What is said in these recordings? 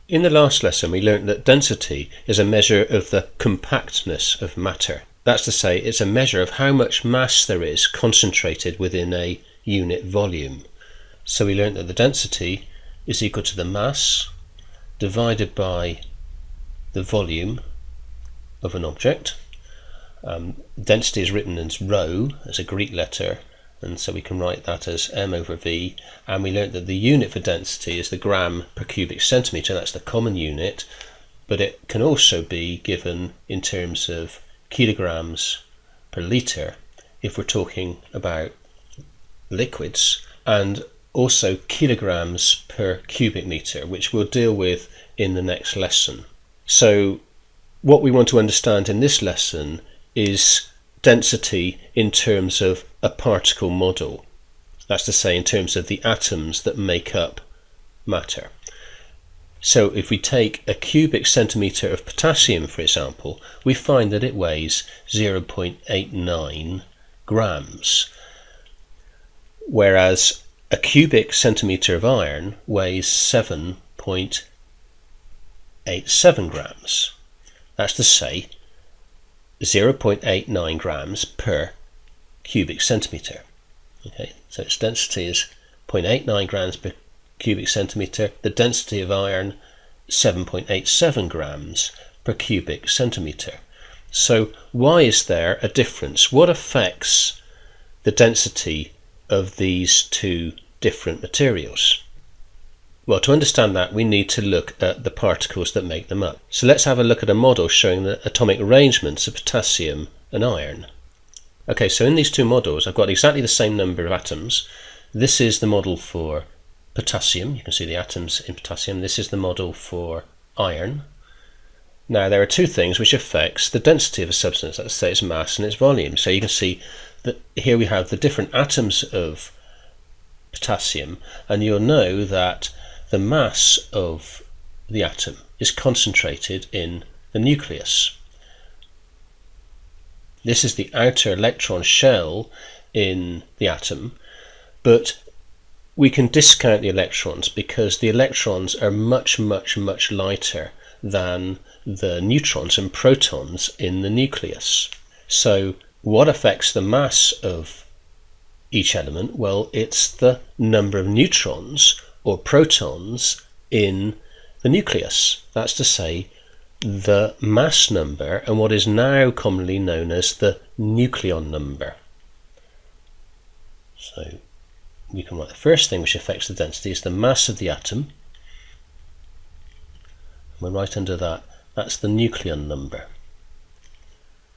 In the last lesson we learnt that density is a measure of the compactness of matter. That's to say, it's a measure of how much mass there is concentrated within a unit volume. So we learnt that the density is equal to the mass divided by the volume of an object. Density is written as rho, as a Greek letter, and so we can write that as m over v, and we learnt that the unit for density is the gram per cubic centimetre. That's the common unit, but it can also be given in terms of kilograms per litre if we're talking about liquids, and also kilograms per cubic metre, which we'll deal with in the next lesson. So what we want to understand in this lesson is density in terms of a particle model. That's to say, in terms of the atoms that make up matter. So if we take a cubic centimetre of potassium, for example, we find that it weighs 0.89 grams, whereas a cubic centimetre of iron weighs 7.87 grams. That's to say 0.89 grams per cubic centimetre. Okay, so its density is 0.89 grams per cubic centimetre. The density of iron 7.87 grams per cubic centimetre. So why is there a difference? What affects the density of these two different materials? Well, to understand that, we need to look at the particles that make them up. So let's have a look at a model showing the atomic arrangements of potassium and iron. Okay, so in these two models, I've got exactly the same number of atoms. This is the model for potassium. You can see the atoms in potassium. This is the model for iron. Now, there are two things which affects the density of a substance. Let's say its mass and its volume. So you can see that here we have the different atoms of potassium, and you'll know that the mass of the atom is concentrated in the nucleus. This is the outer electron shell in the atom, but we can discount the electrons because the electrons are much lighter than the neutrons and protons in the nucleus. So what affects the mass of each element? Well, it's the number of neutrons or protons in the nucleus. That's to say, the mass number and what is now commonly known as the nucleon number. So we can write the first thing which affects the density is the mass of the atom. We're right under that, that's the nucleon number.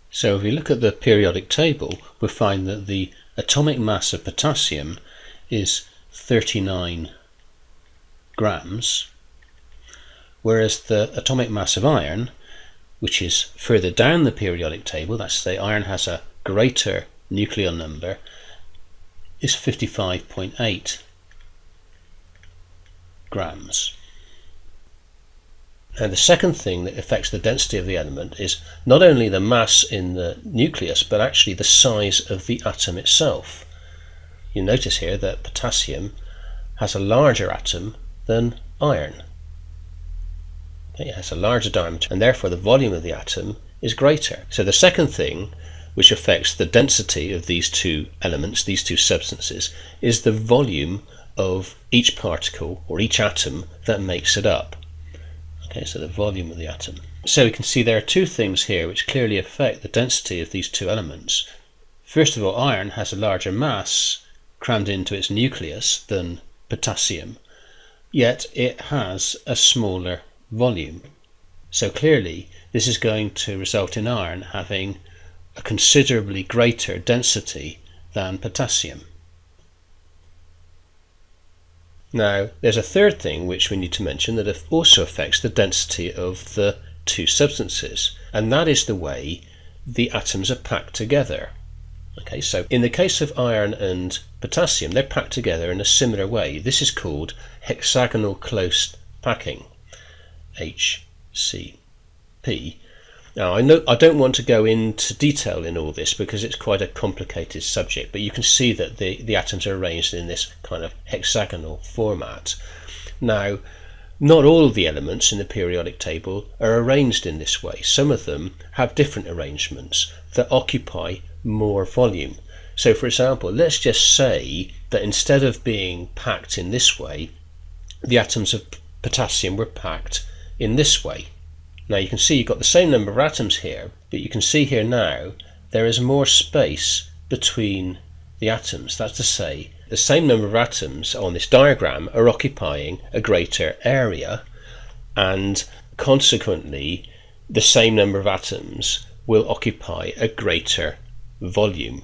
So if we look at the periodic table, we'll find that the atomic mass of potassium is 39 grams, whereas the atomic mass of iron, which is further down the periodic table, that's to say iron has a greater nucleon number, is 55.8 grams. Now the second thing that affects the density of the element is not only the mass in the nucleus, but actually the size of the atom itself. You notice here that potassium has a larger atom than iron. Okay, it has a larger diameter, and therefore the volume of the atom is greater. So the second thing which affects the density of these two elements, these two substances, is the volume of each particle or each atom that makes it up. Okay, so the volume of the atom. So we can see there are two things here which clearly affect the density of these two elements. First of all, iron has a larger mass crammed into its nucleus than potassium, yet it has a smaller volume. So clearly this is going to result in iron having a considerably greater density than potassium. Now there's a third thing which we need to mention that also affects the density of the two substances, and that is the way the atoms are packed together. Okay, so in the case of iron and potassium, they're packed together in a similar way. This is called hexagonal close packing, HCP. Now I don't want to go into detail in all this because it's quite a complicated subject, but you can see that the atoms are arranged in this kind of hexagonal format. Now Not all of the elements in the periodic table are arranged in this way. Some of them have different arrangements that occupy more volume. So for example, let's just say that instead of being packed in this way, the atoms of potassium were packed in this way. Now you can see you've got the same number of atoms here, but you can see here now there is more space between the atoms. That's to say, the same number of atoms on this diagram are occupying a greater area, and consequently the same number of atoms will occupy a greater volume.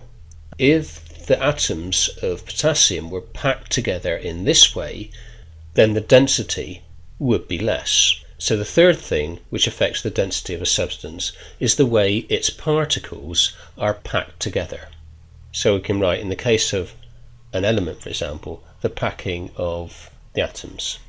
If the atoms of potassium were packed together in this way, then the density would be less. So the third thing which affects the density of a substance is the way its particles are packed together. So we can write, in the case of an element, for example, the packing of the atoms.